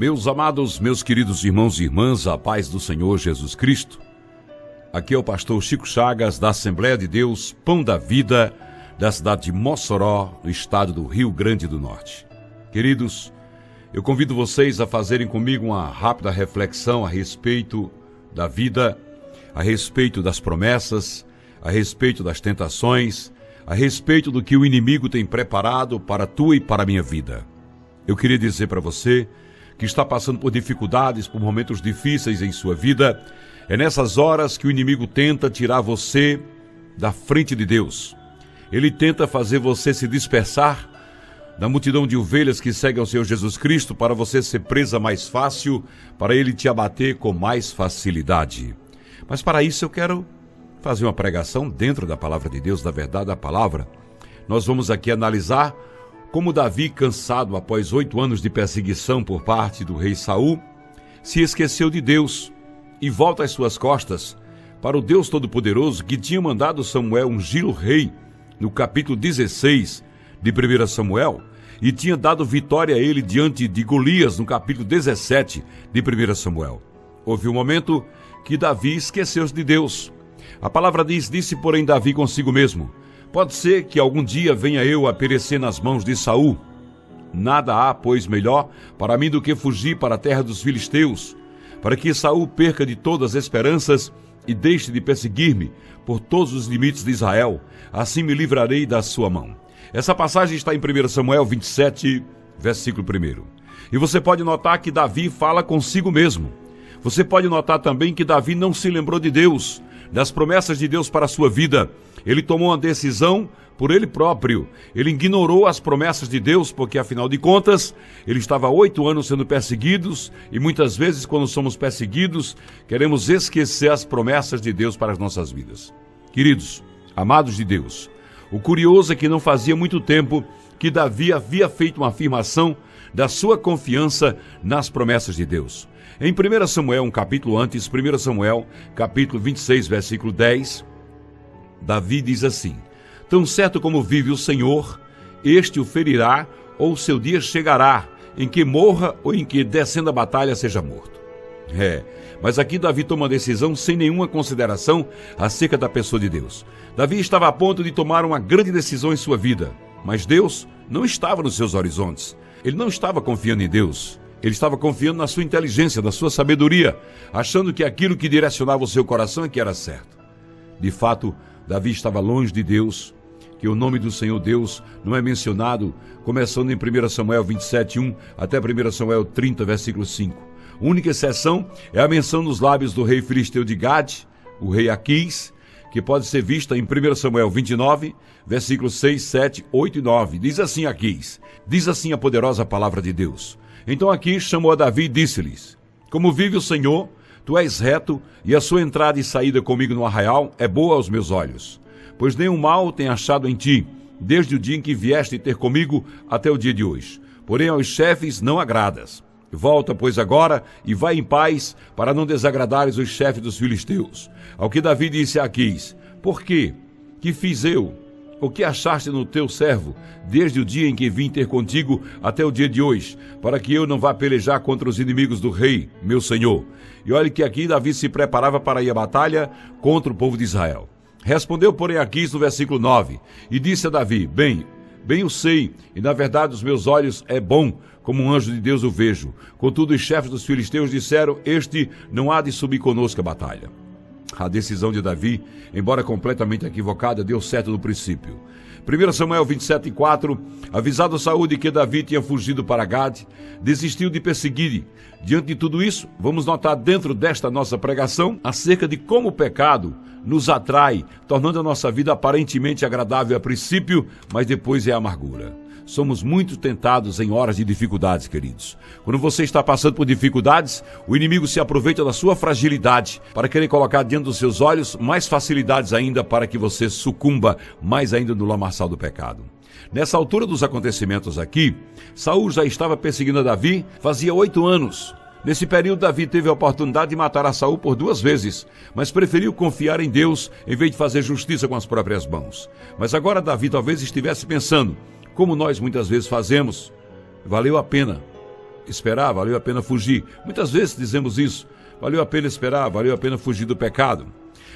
Meus amados, meus queridos irmãos e irmãs, a paz do Senhor Jesus Cristo. Aqui é o pastor Chico Chagas, da Assembleia de Deus, Pão da Vida, da cidade de Mossoró, no estado do Rio Grande do Norte. Queridos, eu convido vocês a fazerem comigo uma rápida reflexão a respeito da vida, a respeito das promessas, a respeito das tentações, a respeito do que o inimigo tem preparado para a tua e para a minha vida. Eu queria dizer para você que está passando por dificuldades, por momentos difíceis em sua vida, é nessas horas que o inimigo tenta tirar você da frente de Deus. Ele tenta fazer você se dispersar da multidão de ovelhas que seguem ao Senhor Jesus Cristo para você ser presa mais fácil, para ele te abater com mais facilidade. Mas para isso eu quero fazer uma pregação dentro da palavra de Deus, da verdade da palavra. Nós vamos aqui analisar como Davi, cansado após 8 anos de perseguição por parte do rei Saul, se esqueceu de Deus e volta as suas costas para o Deus Todo-Poderoso que tinha mandado Samuel ungir o rei no capítulo 16 de 1 Samuel e tinha dado vitória a ele diante de Golias no capítulo 17 de 1 Samuel. Houve um momento que Davi esqueceu-se de Deus. A palavra diz, disse porém Davi consigo mesmo: pode ser que algum dia venha eu a perecer nas mãos de Saul. Nada há, pois, melhor para mim do que fugir para a terra dos filisteus, para que Saul perca de todas as esperanças e deixe de perseguir-me por todos os limites de Israel. Assim me livrarei da sua mão. Essa passagem está em 1 Samuel 27, versículo 1. E você pode notar que Davi fala consigo mesmo. Você pode notar também que Davi não se lembrou de Deus, das promessas de Deus para a sua vida. Ele tomou uma decisão por ele próprio. Ele ignorou as promessas de Deus, porque afinal de contas, ele estava há 8 anos sendo perseguido, e muitas vezes quando somos perseguidos, queremos esquecer as promessas de Deus para as nossas vidas. Queridos, amados de Deus, o curioso é que não fazia muito tempo que Davi havia feito uma afirmação da sua confiança nas promessas de Deus. Em 1 Samuel, um capítulo antes, 1 Samuel, capítulo 26, versículo 10, Davi diz assim: tão certo como vive o Senhor, este o ferirá, ou seu dia chegará, em que morra ou em que, descendo a batalha, seja morto. Mas aqui Davi toma uma decisão sem nenhuma consideração acerca da pessoa de Deus. Davi estava a ponto de tomar uma grande decisão em sua vida, mas Deus não estava nos seus horizontes. Ele não estava confiando em Deus. Ele estava confiando na sua inteligência, na sua sabedoria, achando que aquilo que direcionava o seu coração é que era certo. De fato, Davi estava longe de Deus, que o nome do Senhor Deus não é mencionado, começando em 1 Samuel 27, 1 até 1 Samuel 30, versículo 5. A única exceção é a menção nos lábios do rei filisteu de Gade, o rei Aquis, que pode ser vista em 1 Samuel 29, versículos 6, 7, 8 e 9. Diz assim Aquis, diz assim a poderosa palavra de Deus. Então Aquis chamou a Davi e disse-lhes: como vive o Senhor, tu és reto, e a sua entrada e saída comigo no arraial é boa aos meus olhos. Pois nenhum mal tem achado em ti, desde o dia em que vieste ter comigo até o dia de hoje. Porém aos chefes não agradas. Volta, pois, agora e vai em paz, para não desagradares os chefes dos filisteus. Ao que Davi disse a Aquis: por quê? Que fiz eu? O que achaste no teu servo, desde o dia em que vim ter contigo até o dia de hoje, para que eu não vá pelejar contra os inimigos do rei, meu senhor? E olhe que aqui Davi se preparava para ir à batalha contra o povo de Israel. Respondeu, porém, Aquis no versículo 9, e disse a Davi: bem eu sei, e na verdade os meus olhos é bom, como um anjo de Deus o vejo. Contudo, os chefes dos filisteus disseram: este não há de subir conosco a batalha. A decisão de Davi, embora completamente equivocada, deu certo no princípio. 1 Samuel 27, 4, avisado Saul de que Davi tinha fugido para Gade, desistiu de perseguir. Diante de tudo isso, vamos notar dentro desta nossa pregação acerca de como o pecado nos atrai, tornando a nossa vida aparentemente agradável a princípio, mas depois é amargura. Somos muito tentados em horas de dificuldades, queridos. Quando você está passando por dificuldades, o inimigo se aproveita da sua fragilidade para querer colocar diante dos seus olhos mais facilidades ainda para que você sucumba mais ainda no lamaçal do pecado. Nessa altura dos acontecimentos aqui, Saul já estava perseguindo a Davi fazia 8 anos. Nesse período, Davi teve a oportunidade de matar a Saul por 2 vezes, mas preferiu confiar em Deus em vez de fazer justiça com as próprias mãos. Mas agora Davi talvez estivesse pensando, como nós muitas vezes fazemos: valeu a pena esperar, valeu a pena fugir. Muitas vezes dizemos isso, valeu a pena esperar, valeu a pena fugir do pecado.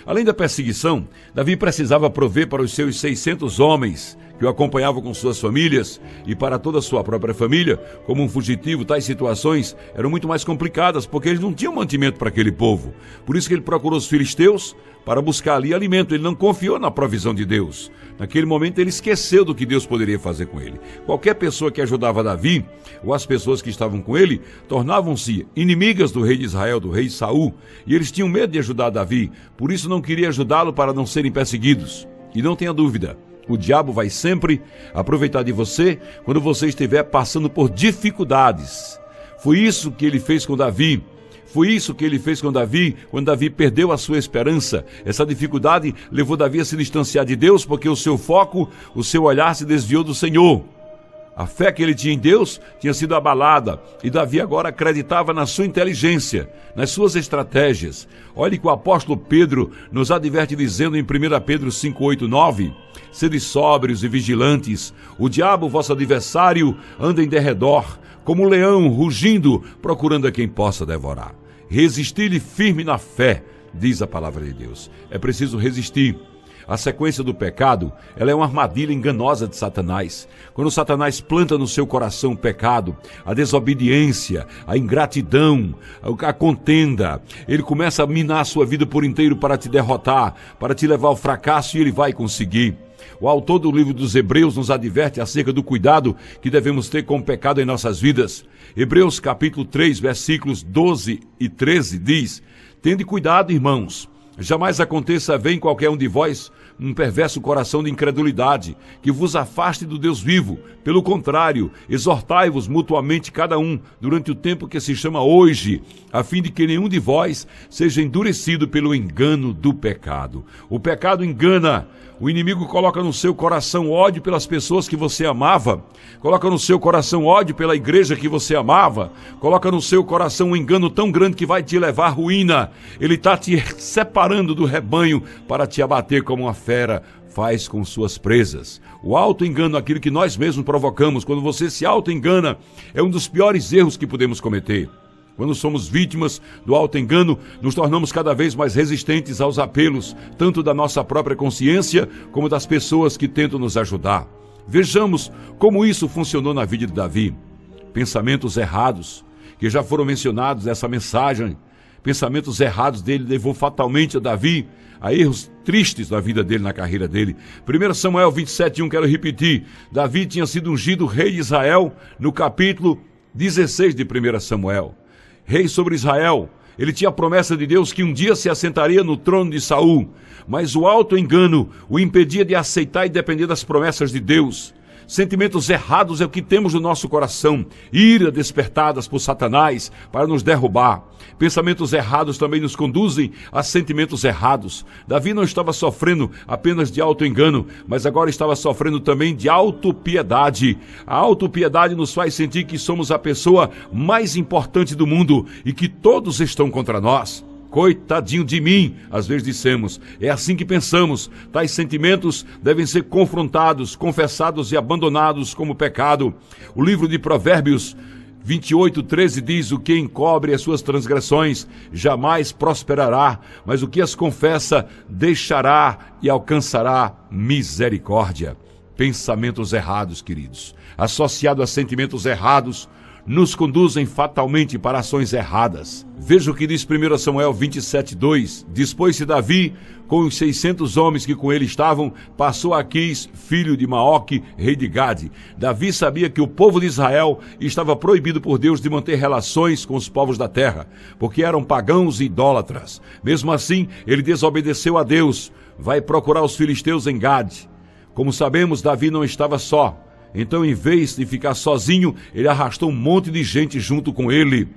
Além da perseguição, Davi precisava prover para os seus 600 homens que o acompanhavam com suas famílias e para toda a sua própria família. Como um fugitivo, tais situações eram muito mais complicadas, porque eles não tinham mantimento para aquele povo. Por isso que ele procurou os filisteus para buscar ali alimento. Ele não confiou na provisão de Deus. Naquele momento ele esqueceu do que Deus poderia fazer com ele. Qualquer pessoa que ajudava Davi, ou as pessoas que estavam com ele, tornavam-se inimigas do rei de Israel, do rei Saul, e eles tinham medo de ajudar Davi, por isso não queria ajudá-lo para não serem perseguidos. E não tenha dúvida, o diabo vai sempre aproveitar de você quando você estiver passando por dificuldades. Foi isso que ele fez com Davi. Foi isso que ele fez com Davi, quando Davi perdeu a sua esperança. Essa dificuldade levou Davi a se distanciar de Deus, porque o seu foco, o seu olhar se desviou do Senhor. A fé que ele tinha em Deus tinha sido abalada, e Davi agora acreditava na sua inteligência, nas suas estratégias. Olhe que o apóstolo Pedro nos adverte dizendo em 1 Pedro 5:8-9: sede sóbrios e vigilantes, o diabo, vosso adversário, anda em derredor, como um leão rugindo, procurando a quem possa devorar. Resistir-lhe firme na fé, diz a palavra de Deus. É preciso resistir. A sequência do pecado, ela é uma armadilha enganosa de Satanás. Quando Satanás planta no seu coração o pecado, a desobediência, a ingratidão, a contenda, ele começa a minar a sua vida por inteiro para te derrotar, para te levar ao fracasso, e ele vai conseguir. O autor do livro dos Hebreus nos adverte acerca do cuidado que devemos ter com o pecado em nossas vidas. Hebreus capítulo 3, versículos 12 e 13 diz: tende cuidado, irmãos, jamais aconteça haver em qualquer um de vós um perverso coração de incredulidade, que vos afaste do Deus vivo. Pelo contrário, exortai-vos mutuamente cada um, durante o tempo que se chama hoje, a fim de que nenhum de vós seja endurecido pelo engano do pecado. O pecado engana. O inimigo coloca no seu coração ódio pelas pessoas que você amava, coloca no seu coração ódio pela igreja que você amava, coloca no seu coração um engano tão grande que vai te levar à ruína. Ele está te separando do rebanho para te abater como uma fera faz com suas presas. O auto-engano, aquilo que nós mesmos provocamos, quando você se auto-engana, é um dos piores erros que podemos cometer. Quando somos vítimas do auto-engano, nos tornamos cada vez mais resistentes aos apelos, tanto da nossa própria consciência, como das pessoas que tentam nos ajudar. Vejamos como isso funcionou na vida de Davi. Pensamentos errados, que já foram mencionados nessa mensagem. Pensamentos errados dele levou fatalmente a Davi a erros tristes na vida dele, na carreira dele. 1 Samuel 27:1, quero repetir. Davi tinha sido ungido rei de Israel no capítulo 16 de 1 Samuel. Rei sobre Israel, ele tinha a promessa de Deus que um dia se assentaria no trono de Saul, mas o auto-engano o impedia de aceitar e depender das promessas de Deus. Sentimentos errados é o que temos no nosso coração, ira despertadas por Satanás para nos derrubar. Pensamentos errados também nos conduzem a sentimentos errados. Davi não estava sofrendo apenas de auto-engano, mas agora estava sofrendo também de autopiedade. A autopiedade nos faz sentir que somos a pessoa mais importante do mundo e que todos estão contra nós. Coitadinho de mim, às vezes dissemos. É assim que pensamos. Tais sentimentos devem ser confrontados, confessados e abandonados como pecado. O livro de Provérbios 28:13 diz: o que encobre as suas transgressões jamais prosperará, mas o que as confessa deixará e alcançará misericórdia. Pensamentos errados, queridos, associados a sentimentos errados, nos conduzem fatalmente para ações erradas. Veja o que diz 1 Samuel 27:2. Dispôs-se Davi com os 600 homens que com ele estavam, passou a Aquis, filho de Maoque, rei de Gade. Davi sabia que o povo de Israel estava proibido por Deus de manter relações com os povos da terra, porque eram pagãos e idólatras. Mesmo assim, ele desobedeceu a Deus. Vai procurar os filisteus em Gade. Como sabemos, Davi não estava só. Então, em vez de ficar sozinho, ele arrastou um monte de gente junto com ele.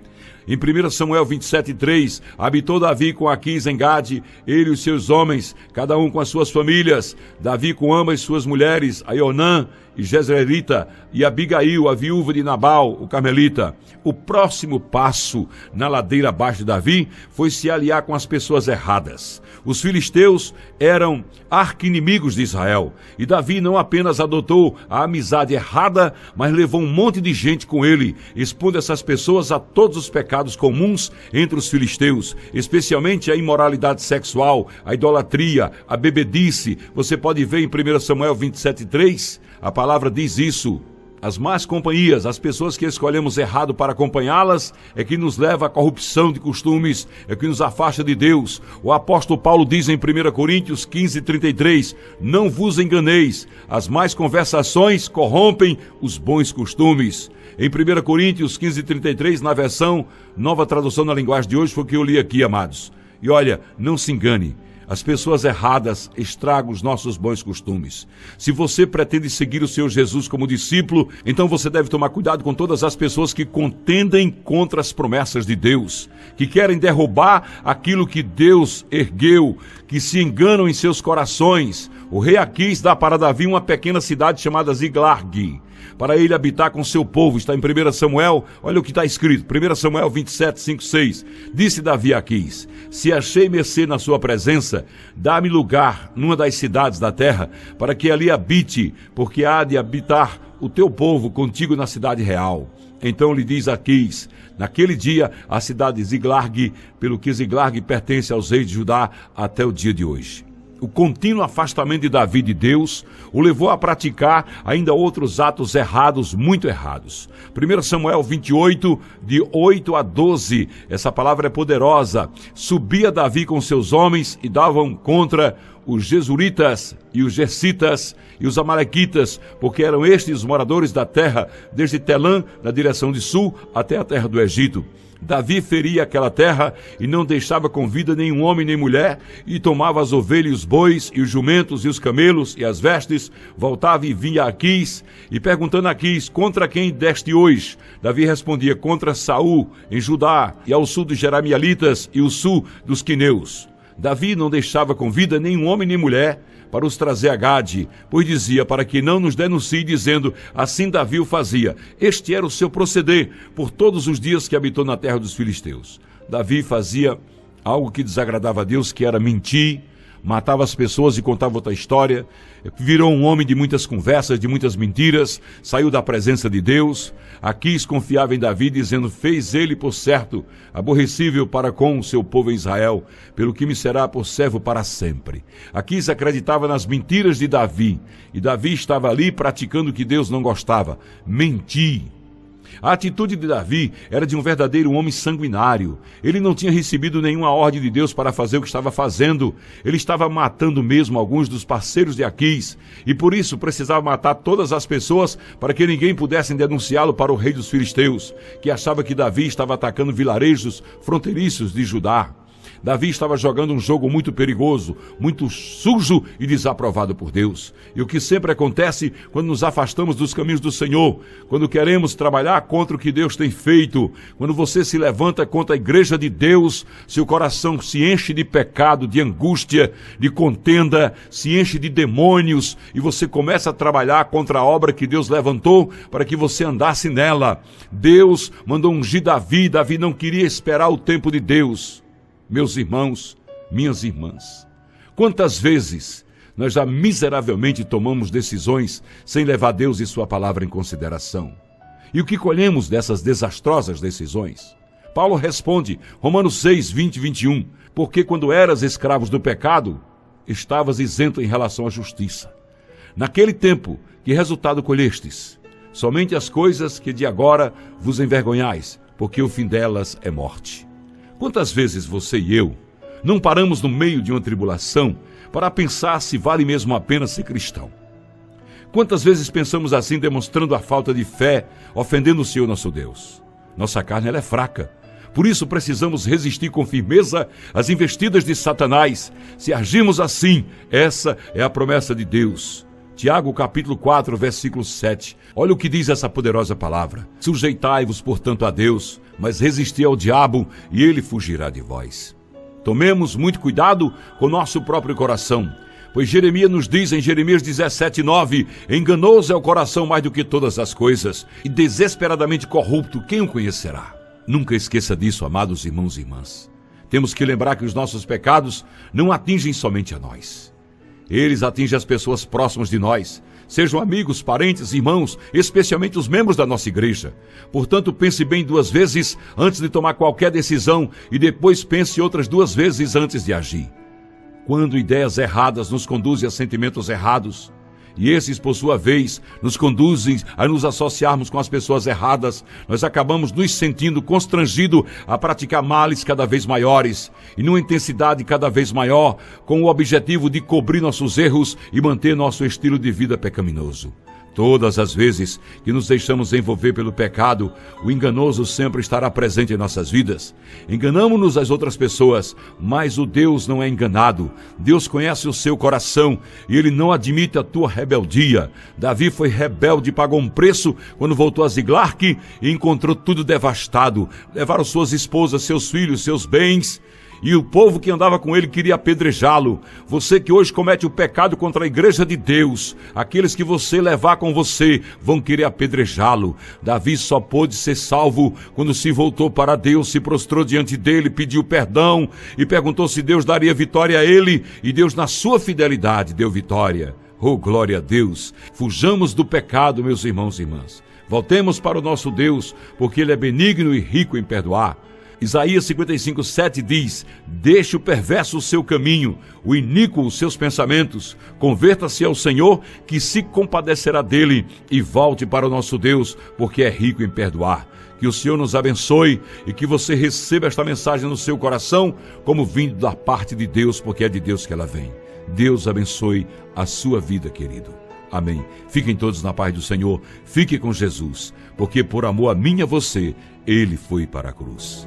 Em 1 Samuel 27:3, habitou Davi com Aquis em Gade, ele e os seus homens, cada um com as suas famílias. Davi com ambas suas mulheres, Aionã e Jezreelita, e Abigail, a viúva de Nabal, o carmelita. O próximo passo na ladeira abaixo de Davi foi se aliar com as pessoas erradas. Os filisteus eram arqui-inimigos de Israel, e Davi não apenas adotou a amizade errada, mas levou um monte de gente com ele, expondo essas pessoas a todos os pecados comuns entre os filisteus, especialmente a imoralidade sexual, a idolatria, a bebedice. Você pode ver em 1 Samuel 27:3, a palavra diz isso. As más companhias, as pessoas que escolhemos errado para acompanhá-las, é que nos leva à corrupção de costumes, é que nos afasta de Deus. O apóstolo Paulo diz em 1 Coríntios 15:33, não vos enganeis, as más conversações corrompem os bons costumes. Em 1 Coríntios 15:33, na versão Nova Tradução na Linguagem de hoje, foi o que eu li aqui, amados. E olha, não se engane. As pessoas erradas estragam os nossos bons costumes. Se você pretende seguir o Senhor Jesus como discípulo, então você deve tomar cuidado com todas as pessoas que contendem contra as promessas de Deus, que querem derrubar aquilo que Deus ergueu, que se enganam em seus corações. O rei Aquis dá para Davi uma pequena cidade chamada Ziglag, para ele habitar com seu povo. Está em 1 Samuel, olha o que está escrito, 1 Samuel 27:5-6. Disse Davi a Aquis, se achei mercê na sua presença, dá-me lugar numa das cidades da terra, para que ali habite, porque há de habitar o teu povo contigo na cidade real. Então lhe diz Aquis, naquele dia a cidade de Ziglag, pelo que Ziglag pertence aos reis de Judá até o dia de hoje. O contínuo afastamento de Davi de Deus o levou a praticar ainda outros atos errados, muito errados. 1 Samuel 28, de 8-12, essa palavra é poderosa. Subia Davi com seus homens e davam contra os Gesuritas e os Gersitas e os Amalequitas, porque eram estes os moradores da terra, desde Telã, na direção de sul, até a terra do Egito. Davi feria aquela terra e não deixava com vida nenhum homem nem mulher, e tomava as ovelhas e os bois, e os jumentos e os camelos e as vestes, voltava e vinha a Aquis, e perguntando a Aquis, contra quem deste hoje? Davi respondia, contra Saul, em Judá, e ao sul dos Jeramielitas e o sul dos Quineus. Davi não deixava com vida nenhum homem nem mulher, para os trazer a Gade, pois dizia, para que não nos denuncie, dizendo, assim Davi o fazia. Este era o seu proceder, por todos os dias que habitou na terra dos filisteus. Davi fazia algo que desagradava a Deus, que era mentir, matava as pessoas e contava outra história, virou um homem de muitas conversas, de muitas mentiras, saiu da presença de Deus. Aquis confiava em Davi, dizendo, fez ele por certo, aborrecível para com o seu povo em Israel, pelo que me será por servo para sempre. Aquis acreditava nas mentiras de Davi, e Davi estava ali praticando o que Deus não gostava, mentir. A atitude de Davi era de um verdadeiro homem sanguinário. Ele não tinha recebido nenhuma ordem de Deus para fazer o que estava fazendo. Ele estava matando mesmo alguns dos parceiros de Aquis, e por isso precisava matar todas as pessoas para que ninguém pudesse denunciá-lo para o rei dos filisteus, que achava que Davi estava atacando vilarejos fronteiriços de Judá. Davi estava jogando um jogo muito perigoso, muito sujo e desaprovado por Deus. E o que sempre acontece quando nos afastamos dos caminhos do Senhor, quando queremos trabalhar contra o que Deus tem feito, quando você se levanta contra a igreja de Deus, seu coração se enche de pecado, de angústia, de contenda, se enche de demônios, e você começa a trabalhar contra a obra que Deus levantou para que você andasse nela. Deus mandou ungir Davi, Davi não queria esperar o tempo de Deus. Meus irmãos, minhas irmãs, quantas vezes nós já miseravelmente tomamos decisões sem levar Deus e sua palavra em consideração? E o que colhemos dessas desastrosas decisões? Paulo responde, Romanos 6, 20 e 21, porque quando eras escravos do pecado, estavas isento em relação à justiça. Naquele tempo, que resultado colhestes? Somente as coisas que de agora vos envergonhais, porque o fim delas é morte. Quantas vezes você e eu não paramos no meio de uma tribulação para pensar se vale mesmo a pena ser cristão? Quantas vezes pensamos assim, demonstrando a falta de fé, ofendendo o Senhor nosso Deus? Nossa carne ela é fraca, por isso precisamos resistir com firmeza às investidas de Satanás. Se agirmos assim, essa é a promessa de Deus. Tiago capítulo 4, versículo 7. Olha o que diz essa poderosa palavra. Sujeitai-vos, portanto, a Deus, mas resisti ao diabo e ele fugirá de vós. Tomemos muito cuidado com nosso próprio coração, pois Jeremias nos diz em Jeremias 17, 9, enganoso é o coração mais do que todas as coisas, e desesperadamente corrupto, quem o conhecerá? Nunca esqueça disso, amados irmãos e irmãs. Temos que lembrar que os nossos pecados não atingem somente a nós. Eles atingem as pessoas próximas de nós, sejam amigos, parentes, irmãos, especialmente os membros da nossa igreja. Portanto, pense bem 2 vezes antes de tomar qualquer decisão e depois pense outras 2 vezes antes de agir. Quando ideias erradas nos conduzem a sentimentos errados, e esses, por sua vez, nos conduzem a nos associarmos com as pessoas erradas, nós acabamos nos sentindo constrangidos a praticar males cada vez maiores e numa intensidade cada vez maior, com o objetivo de cobrir nossos erros e manter nosso estilo de vida pecaminoso. Todas as vezes que nos deixamos envolver pelo pecado, o enganoso sempre estará presente em nossas vidas. Enganamos-nos às outras pessoas, mas o Deus não é enganado. Deus conhece o seu coração e Ele não admite a tua rebeldia. Davi foi rebelde e pagou um preço quando voltou a Ziglag e encontrou tudo devastado. Levaram suas esposas, seus filhos, seus bens. E o povo que andava com ele queria apedrejá-lo. Você que hoje comete o pecado contra a igreja de Deus, aqueles que você levar com você vão querer apedrejá-lo. Davi só pôde ser salvo quando se voltou para Deus, se prostrou diante dele, pediu perdão e perguntou se Deus daria vitória a ele. E Deus, na sua fidelidade, deu vitória. Oh, glória a Deus! Fujamos do pecado, meus irmãos e irmãs. Voltemos para o nosso Deus, porque Ele é benigno e rico em perdoar. Isaías 55, 7 diz: deixe o perverso o seu caminho, o iníquo os seus pensamentos, converta-se ao Senhor, que se compadecerá dele, e volte para o nosso Deus, porque é rico em perdoar. Que o Senhor nos abençoe e que você receba esta mensagem no seu coração como vindo da parte de Deus, porque é de Deus que ela vem. Deus abençoe a sua vida, querido. Amém. Fiquem todos na paz do Senhor. Fique com Jesus, porque por amor a mim e a você, Ele foi para a cruz.